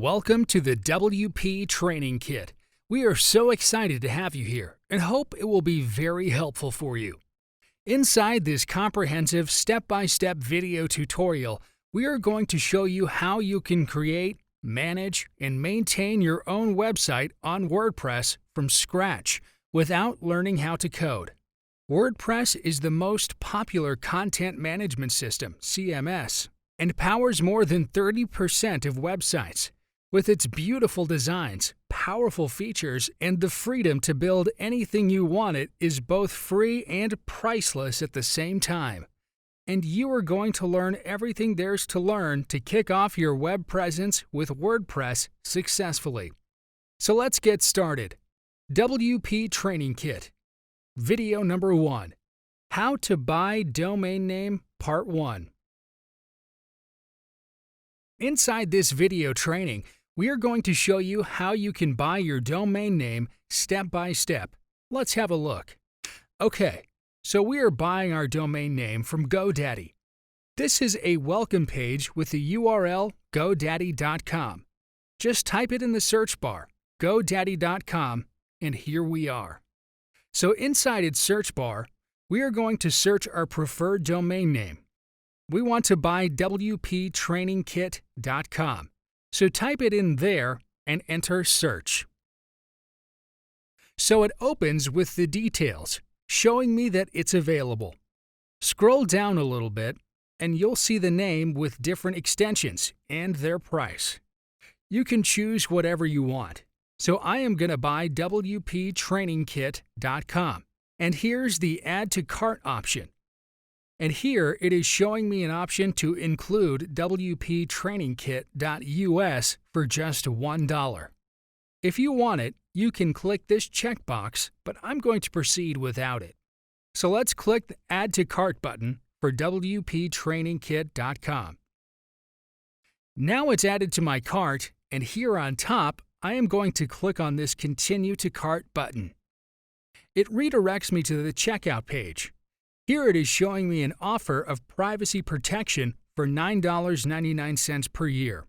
Welcome to the WP Training Kit. We are so excited to have you here and hope it will be very helpful for you. Inside this comprehensive step-by-step video tutorial, we are going to show you how you can create, manage, and maintain your own website on WordPress from scratch without learning how to code. WordPress is the most popular content management system, CMS, and powers more than 30% of websites. With its beautiful designs, powerful features, and the freedom to build anything you want, it is both free and priceless at the same time. And you are going to learn everything there's to learn to kick off your web presence with WordPress successfully. So let's get started. WP Training Kit. Video number 1. How to buy domain name Part 1. Inside this video training, we are going to show you how you can buy your domain name step by step. Let's have a look. Okay, so we are buying our domain name from GoDaddy. This is a welcome page with the URL godaddy.com. Just type it in the search bar, godaddy.com, and here we are. So inside its search bar, we are going to search our preferred domain name. We want to buy wptrainingkit.com. So type it in there and enter search. So it opens with the details, showing me that it's available. Scroll down a little bit, and you'll see the name with different extensions and their price. You can choose whatever you want. So I am going to buy wptrainingkit.com. And here's the Add to Cart option. And here it is showing me an option to include wptrainingkit.us for just $1. If you want it, you can click this checkbox, but I'm going to proceed without it. So let's click the Add to Cart button for wptrainingkit.com. Now it's added to my cart, and here on top, I am going to click on this Continue to Cart button. It redirects me to the checkout page. Here it is showing me an offer of privacy protection for $9.99 per year.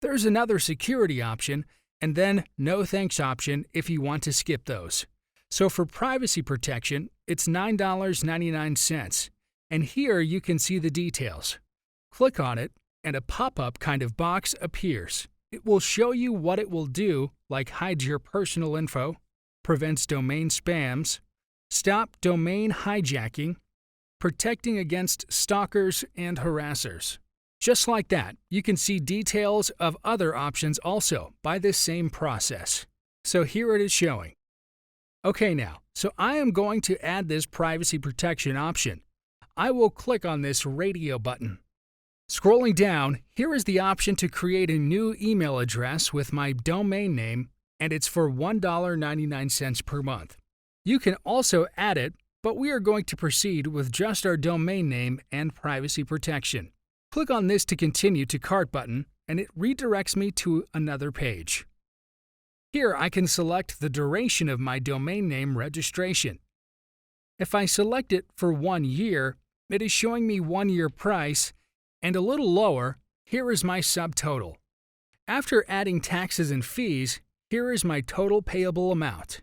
There's another security option, and then no thanks option if you want to skip those. So for privacy protection, it's $9.99, and here you can see the details. Click on it, and a pop-up kind of box appears. It will show you what it will do, like hide your personal info, prevents domain spams, stop domain hijacking, protecting against stalkers and harassers. Just like that, you can see details of other options also by this same process. So here it is showing. Okay now, so I am going to add this privacy protection option. I will click on this radio button. Scrolling down, here is the option to create a new email address with my domain name, and it's for $1.99 per month. You can also add it, but we are going to proceed with just our domain name and privacy protection. Click on this to continue to cart button, and it redirects me to another page. Here I can select the duration of my domain name registration. If I select it for 1 year, it is showing me 1 year price, and a little lower, here is my subtotal. After adding taxes and fees, here is my total payable amount.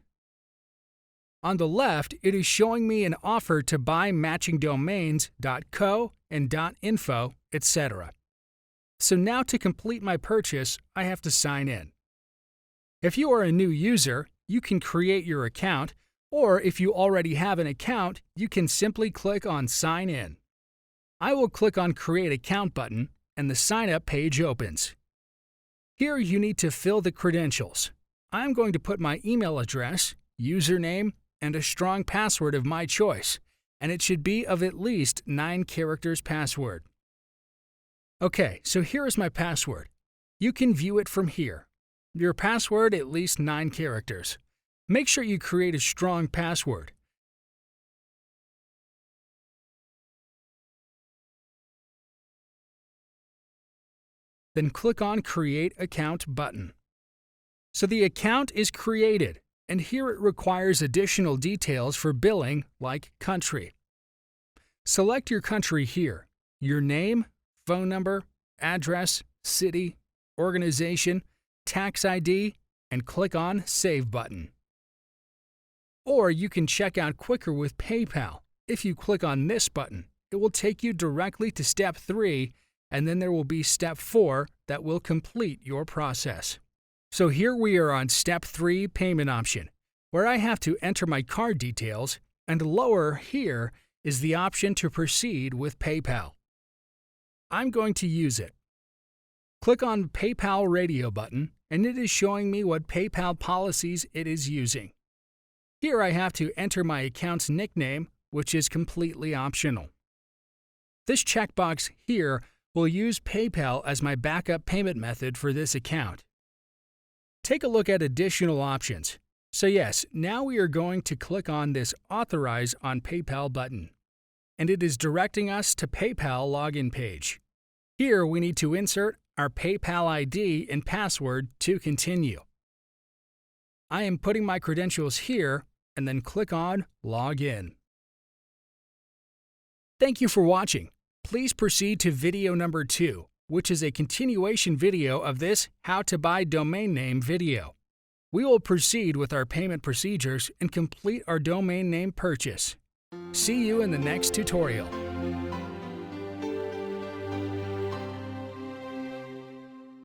On the left, it is showing me an offer to buy matching domains .co and .info, etc. So now to complete my purchase, I have to sign in. If you are a new user, you can create your account, or if you already have an account, you can simply click on Sign In. I will click on Create Account button, and the Sign Up page opens. Here you need to fill the credentials. I'm going to put my email address, username, and a strong password of my choice, and it should be of at least 9 characters password. Okay, so here is my password. You can view it from here. Your password at least 9 characters. Make sure you create a strong password. Then click on Create Account button. So the account is created, and here it requires additional details for billing like country. Select your country here, your name, phone number, address, city, organization, tax ID, and click on Save button. Or you can check out quicker with PayPal. If you click on this button, it will take you directly to step 3, and then there will be step 4 that will complete your process. So here we are on step 3, payment option, where I have to enter my card details, and lower here is the option to proceed with PayPal. I'm going to use it. Click on PayPal Radio button, and it is showing me what PayPal policies it is using. Here I have to enter my account's nickname, which is completely optional. This checkbox here will use PayPal as my backup payment method for this account. Take a look at additional options. So yes, now we are going to click on this Authorize on PayPal button, and it is directing us to PayPal login page. Here we need to insert our PayPal ID and password to continue. I am putting my credentials here and then click on Log In. Thank you for watching. Please proceed to video number 2, which is a continuation video of this How to Buy Domain Name video. We will proceed with our payment procedures and complete our domain name purchase. See you in the next tutorial.